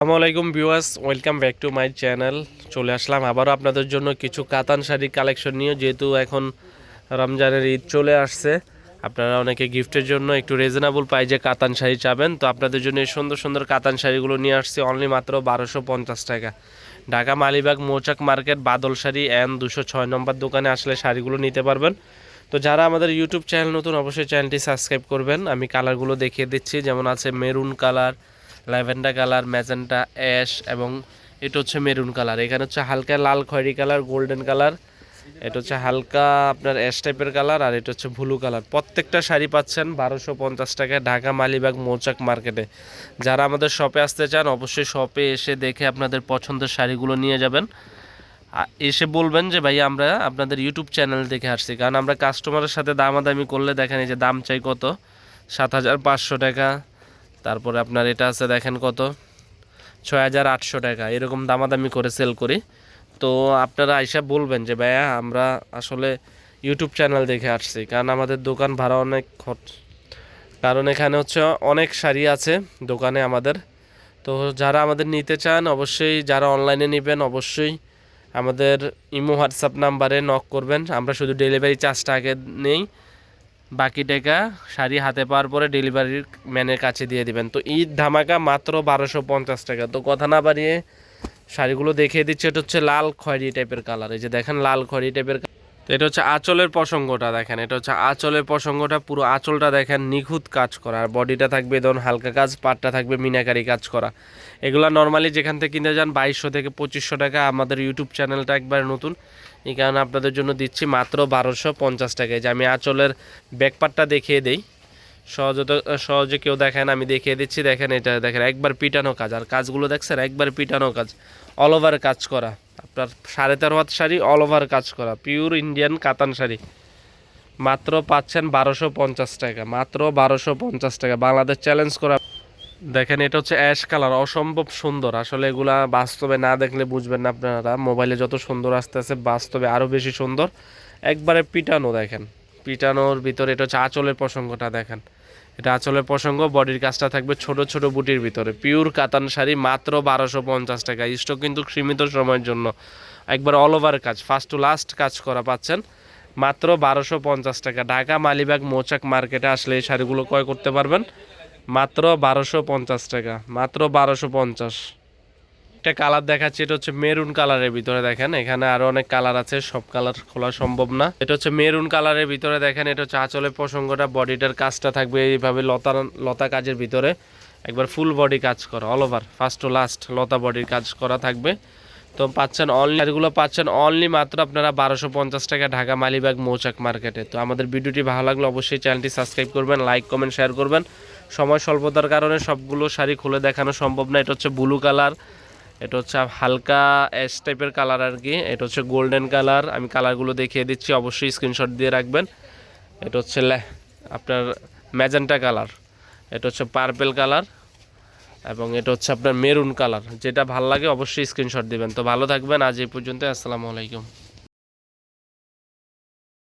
আসসালামু আলাইকুম viewers, welcome back to my channel. চলে আসলাম আবারও আপনাদের জন্য কিছু কাতান শাড়ি কালেকশন নিয়ে। যেহেতু এখন রমজানের ঈদ চলে আসছে, আপনারা অনেকে গিফটের জন্য একটু রিজনেবল প্রাইজে কাতান শাড়ি চাবেন, তো আপনাদের জন্য এই সুন্দর সুন্দর কাতান শাড়িগুলো নিয়ে আসছি অনলি মাত্র 1250 টাকা। ঢাকা মালিবাগ মৌচাক মার্কেট বাদল শাড়ি এন 206 নম্বর দোকানে আসলে শাড়িগুলো নিতে পারবেন। তো যারা আমাদের ইউটিউব চ্যানেল নতুন, অবশ্যই চ্যানেলটি সাবস্ক্রাইব করবেন। আমি কালারগুলো দেখিয়ে দিচ্ছি, যেমন আছে maroon colour, lavender colour, magenta, ash এবং এটা হচ্ছে মেরুন কালার। এখানে হচ্ছে হালকা লাল খয়েরি কালার, গোল্ডেন কালার, এটা হচ্ছে হালকা আপনার অ্যাশ টাইপের কালার, আর এটা হচ্ছে ব্লু কালার। প্রত্যেকটা শাড়ি পাচ্ছেন 1250 টাকায় ঢাকা মালিবাগ মৌচাক মার্কেটে। যারা আমাদের শপে আসতে চান, অবশ্যই শপে এসে দেখে আপনাদের পছন্দের শাড়িগুলো নিয়ে যাবেন। এসে বলবেন যে ভাই আমরা আপনাদের ইউটিউব চ্যানেল দেখে আসছি, কারণ আমরা কাস্টমারের সাথে দামাদামি করলে দেখেন এই যে দাম চাই কত, 7500 টাকা। তারপরে আপনার এটা আছে দেখেন কত, 6800 টাকা, এরকম দামাদামি করে সেল করি। তো আপনারা আইসা বলবেন যে ভাইয়া আমরা আসলে ইউটিউব চ্যানেল দেখে আসছি, কারণ আমাদের দোকান ভাড়া অনেক কারণ এখানে হচ্ছে অনেক শাড়ি আছে দোকানে আমাদের। তো যারা আমাদের নিতে চান, অবশ্যই যারা অনলাইনে নেবেন, অবশ্যই আমাদের ইমো হোয়াটসঅ্যাপ নাম্বারে নক করবেন। আমরা শুধু ডেলিভারি চার্জটা আগে নেই, বাকি টাকা শাড়ি হাতে পাওয়ার পরে ডেলিভারির ম্যানের কাছে দিয়ে দিবেন। তো ঈদ ধামাকা মাত্র 1250 টাকা। তো কথা না বাড়িয়ে শাড়িগুলো দেখিয়ে দিচ্ছে। এটা হচ্ছে লাল খয়েরি টাইপের কালার, এই যে দেখেন লাল খয়েরি টাইপের। তো এটা হচ্ছে আঁচলের প্রসঙ্গটা দেখেন, এটা হচ্ছে আঁচলের প্রসঙ্গটা, পুরো আঁচলটা দেখেন নিখুঁত কাজ করা, আর বডিটা থাকবে ধরুন হালকা কাজ, পাটটা থাকবে মিনাকারি কাজ করা। এগুলা নর্মালি যেখান থেকে কিনতে যান 2200 থেকে 2500 টাকা। আমাদের ইউটিউব চ্যানেলটা একবার নতুন, এই কারণে আপনাদের জন্য দিচ্ছি মাত্র 1250 টাকায়। যে আমি আঁচলের ব্যাকপার্টটা দেখিয়ে দিই, সহজে কেউ দেখেন, আমি দেখিয়ে দিচ্ছি। দেখেন এটা দেখেন একবার পিটানো কাজ, আর কাজগুলো দেখছেন একবার পিটানো কাজ, অল ওভার কাজ করা। আপনার 13.5 হাত শাড়ি, অল ওভার কাজ করা, পিওর ইন্ডিয়ান কাতান শাড়ি মাত্র পাচ্ছেন 1250 টাকা, মাত্র 1250 টাকা। বাংলাদেশ চ্যালেঞ্জ করা। দেখেন এটা হচ্ছে অ্যাশ কালার, অসম্ভব সুন্দর। আসলে এগুলা বাস্তবে না দেখলে বুঝবেন না আপনারা। মোবাইলে যত সুন্দর আসতে আছে, বাস্তবে আরও বেশি সুন্দর। একবারে পিটানো দেখেন, পিটানোর ভিতরে এটা হচ্ছে আঁচলের প্রসঙ্গটা দেখেন, এটা আঁচলের প্রসঙ্গ। বডির কাজটা থাকবে ছোট ছোট বুটির ভিতরে, পিওর কাতান শাড়ি মাত্র 1250 টাকা। স্টক কিন্তু সীমিত সময়ের জন্য। একবার অল ওভার কাজ, ফার্স্ট টু লাস্ট কাজ করা পাচ্ছেন মাত্র 1250 টাকা। ঢাকা মালিবাগ মৌচাক মার্কেটে আসলে এই শাড়িগুলো ক্রয় করতে পারবেন মাত্র 1250 টাকা, মাত্র 1250। একটা কালার দেখাচ্ছি, এটা হচ্ছে মেরুন কালারের ভিতরে। দেখেন এখানে আরো অনেক কালার আছে, সব কালার খোলা সম্ভব না। এটা হচ্ছে মেরুন কালারের ভিতরে। দেখেন এটা হচ্ছে আঁচলের প্রসঙ্গটা, বডিটার কাজটা থাকবে এইভাবে লতা লতা কাজের ভিতরে, একবার ফুল বডি কাজ করা, all over first to last লতা বডির কাজ করা থাকবে। তো পাচ্ছেন অনলি, এগুলো পাচ্ছেন অনলি মাত্র আপনারা 1250 টাকা ঢাকা মালিবাগ মৌচাক মার্কেটে। তো আমাদের ভিডিওটি ভালো লাগলে অবশ্যই চ্যানেলটি সাবস্ক্রাইব করবেন, লাইক কমেন্ট শেয়ার করবেন। সময় স্বল্পতার কারণে সবগুলো শাড়ি খুলে দেখানো সম্ভব না। এটা হচ্ছে ব্লু কালার, এটা হচ্ছে হালকা অ্যাশ টাইপের কালার আর কি, এটা হচ্ছে গোল্ডেন কালার। আমি কালারগুলো দেখিয়ে দিচ্ছি, অবশ্যই স্ক্রিনশট দিয়ে রাখবেন। এটা হচ্ছে আপনার ম্যাজেন্টা কালার, এটা হচ্ছে পার্পেল কালার, এবং এটা হচ্ছে আপনার মেরুন কালার। যেটা ভালো লাগে অবশ্যই স্ক্রিনশট দিবেন। তো ভালো থাকবেন, আজ এই পর্যন্ত, আসসালামু আলাইকুম।